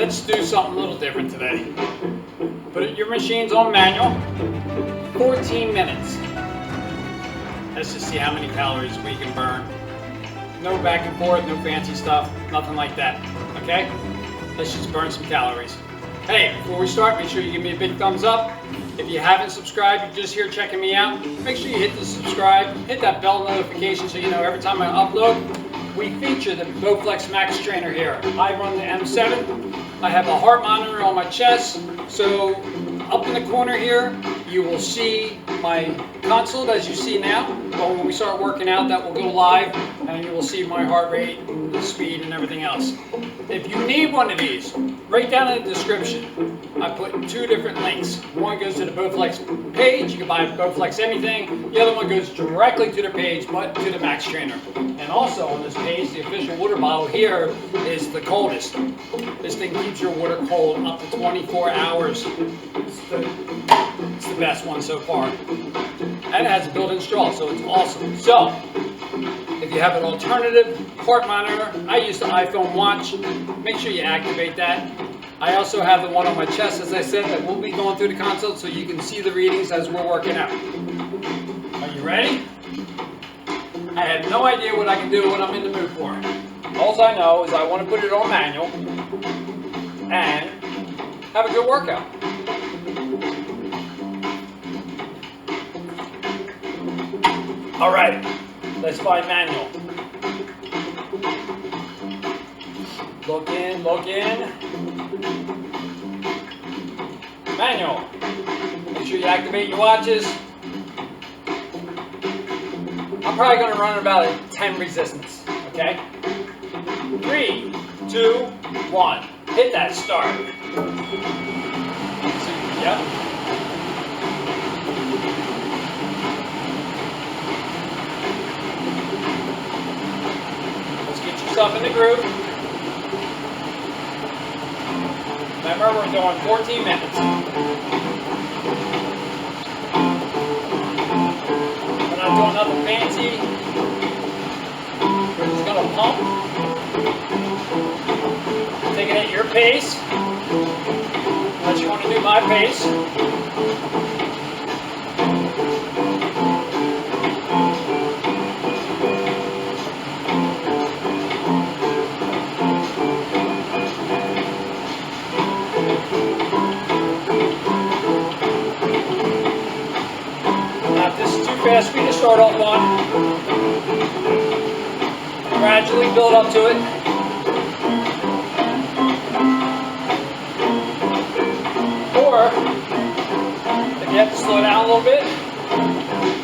let's do something a little different today. Put your machines on manual, 14 minutes. Let's just see how many calories we can burn. No back and forth, no fancy stuff, nothing like that, okay? Let's just burn some calories. Hey, before we start, make sure you give me a big thumbs up. If you haven't subscribed, you're just here checking me out, make sure you hit the subscribe, hit that bell notification so you know every time I upload. We feature the Bowflex Max Trainer here. I run the M7. I have a heart monitor on my chest, so up in the corner here, you will see my console as you see now. But when we start working out, that will go live, and you will see my heart rate, and the speed, and everything else. If you need one of these, right down in the description, I put 2 different links. One goes to the Bowflex page, you can buy Bowflex anything. The other one goes directly to their page, but to the Max Trainer. And also on this page, the official water bottle here is the coldest. This thing keeps your water cold up to 24 hours. It's the best one so far. And it has a built-in straw, so it's awesome. So, if you have an alternative heart monitor, I use the iPhone watch. Make sure you activate that. I also have the one on my chest, as I said, that will be going through the console so you can see the readings as we're working out. Are you ready? I have no idea what I can do when I'm in the mood for it. All I know is I want to put it on manual and have a good workout. All right, let's find manual. Look in, look in. Manual. Make sure you activate your watches. I'm probably going to run about a 10 resistance, okay? 3, 2, 1. Hit that start. Yep. Let's get yourself in the groove. Remember, we're doing 14 minutes. We're not doing nothing fancy. We're just going to pump. Take it at your pace. Unless you want to do my pace. Fast speed to start off on. Gradually build up to it. Or, if you have to slow down a little bit,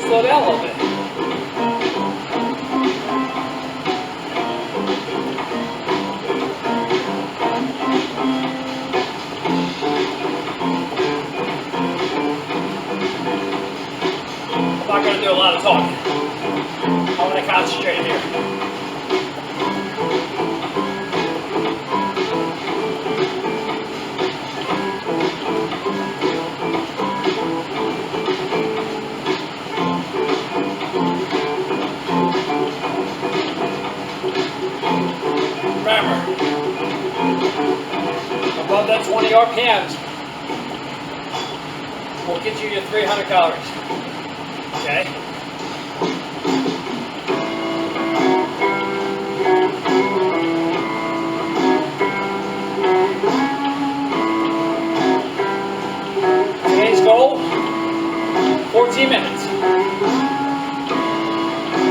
slow down a little bit. I'm not going to do a lot of talking. I want to concentrate here. Remember, above that 20 RPMs will get you your 300 calories. Okay. Today's goal, 14 minutes.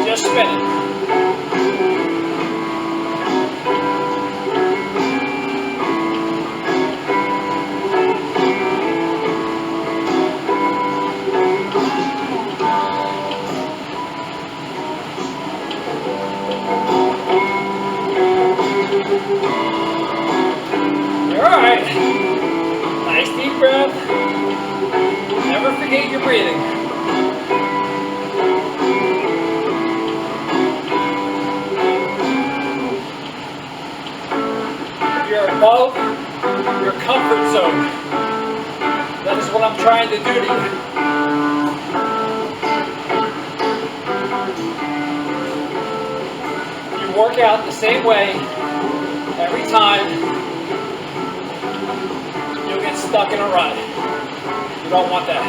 Just spinning. Alright, nice deep breath. Never forget your breathing. If you're above your comfort zone, that is what I'm trying to do to you. You work out the same way every time. stuck in a rut. You don't want that.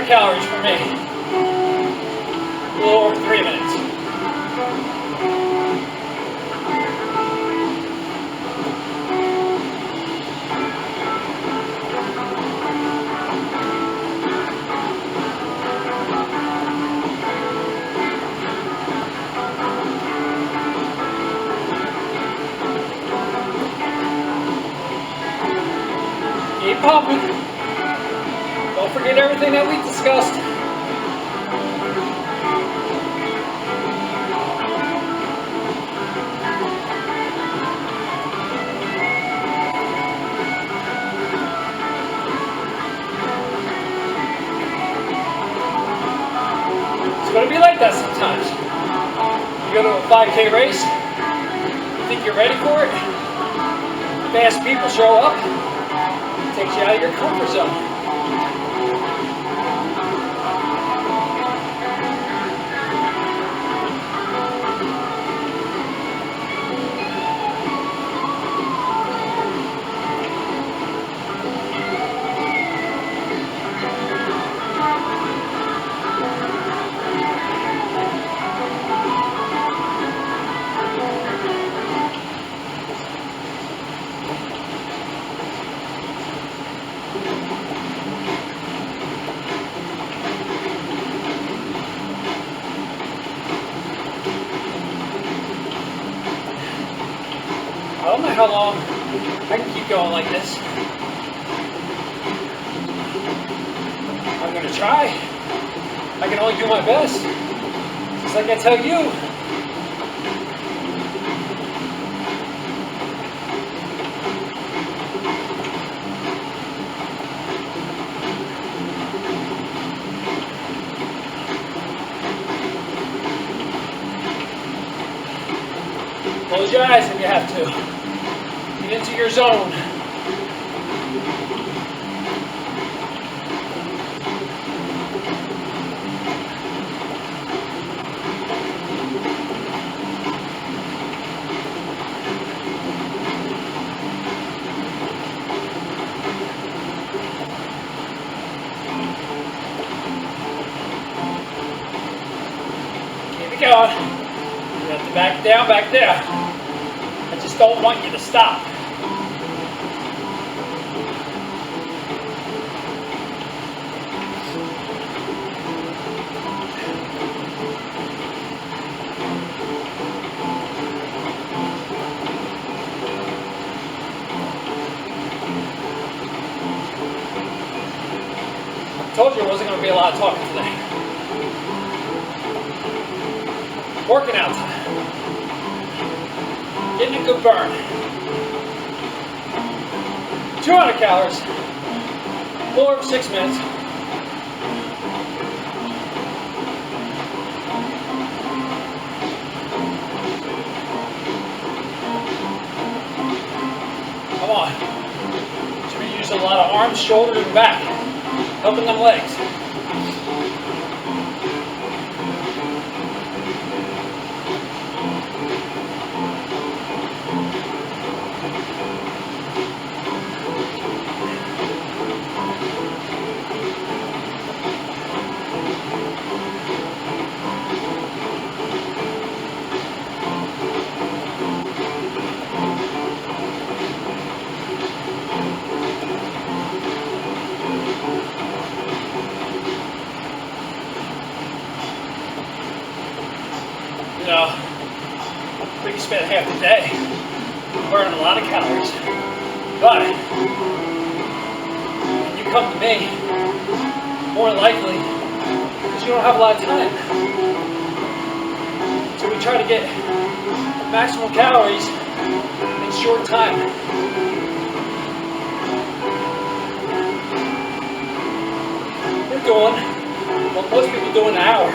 Calories for me. A little over 3 minutes. Keep pumping. Don't forget everything that we discussed. It's going to be like that sometimes. You go to a 5K race, you think you're ready for it, fast people show up, it takes you out of your comfort zone. I don't know how long I can keep going like this. I'm going to try. I can only do my best. Just like I tell you. Close your eyes if you have to. Get into your zone. Keep it going. You have to back down, back there. I just don't want you to stop. I told you there wasn't going to be a lot of talking today. Working out time. Getting a good burn. 200 calories. A little over 6 minutes. Come on. Should we use a lot of arms, shoulders, and back. Helping them legs. You know, we can spend half the day burning a lot of calories, but when you come to me, more likely, because you don't have a lot of time. So we try to get maximum calories in short time. We're doing what most people do in an hour.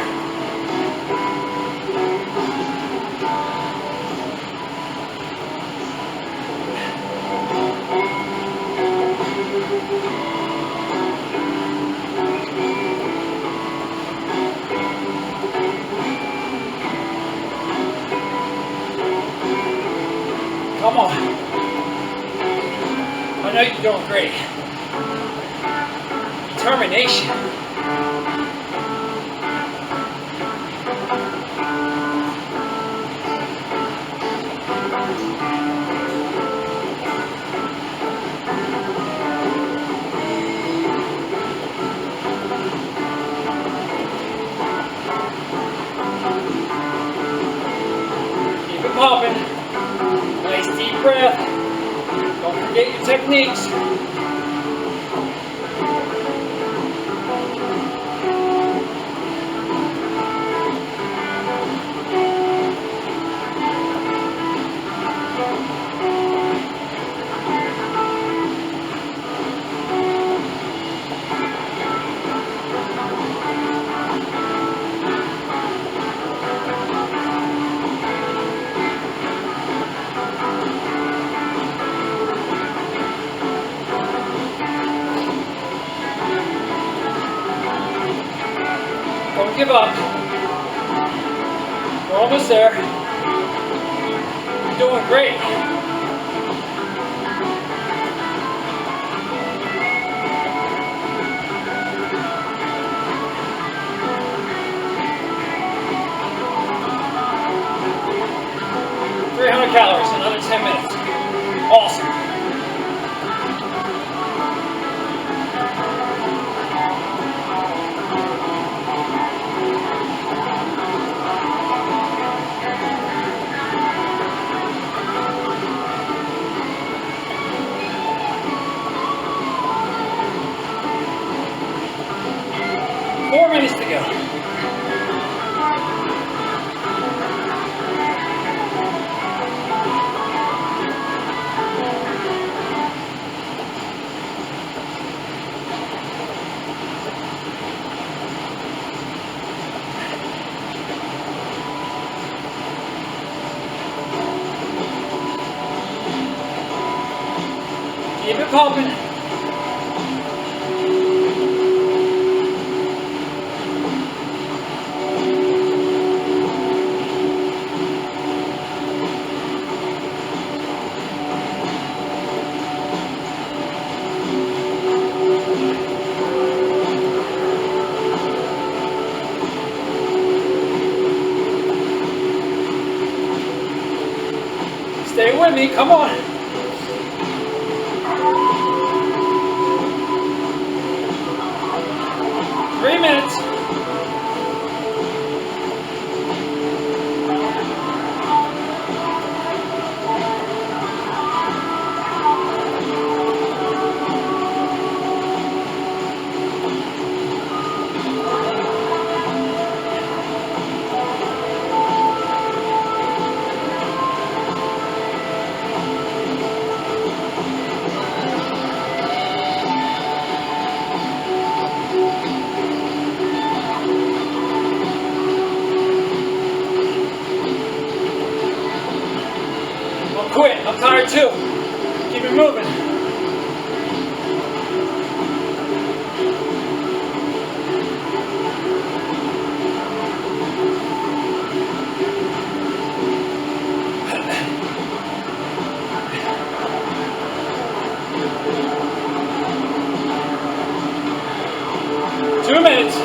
know you're doing great. Determination. Keep it pumping. Nice deep breath. Don't forget your techniques. Don't give up. We're almost there. You're doing great. Calories, another 10 minutes. Awesome. Four minutes to go. Keep it pumping. Stay with me, come on. Three minutes. Quit. I'm tired too. Keep it moving. Two minutes.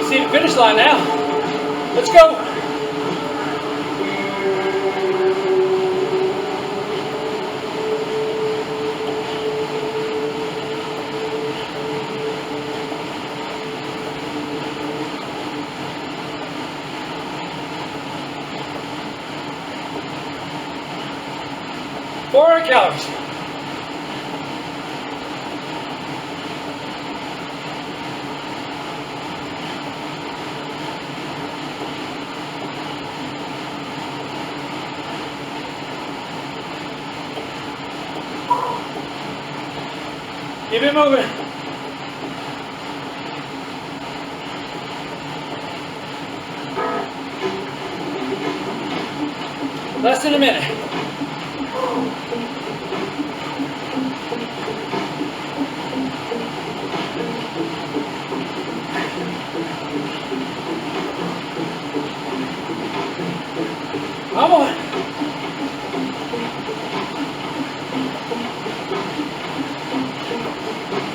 See the finish line now. Let's go. Four calories. Keep it moving. Less than a minute.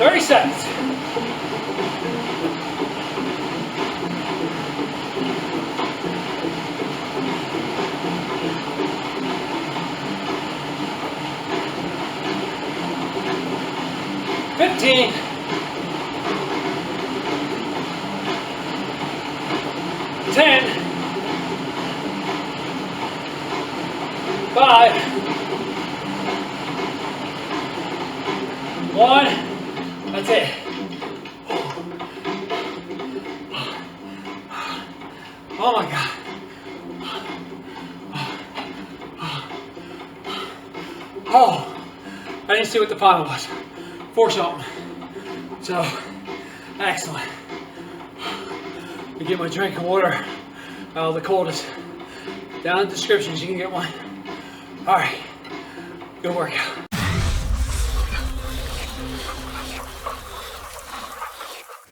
30 seconds. $15. 10. 5. 1. That's it. Oh my God. Oh, I didn't see what the final was. 4 something. So, excellent. I get my drink of water out of the coldest. Down in the descriptions, you can get one. All right, good workout.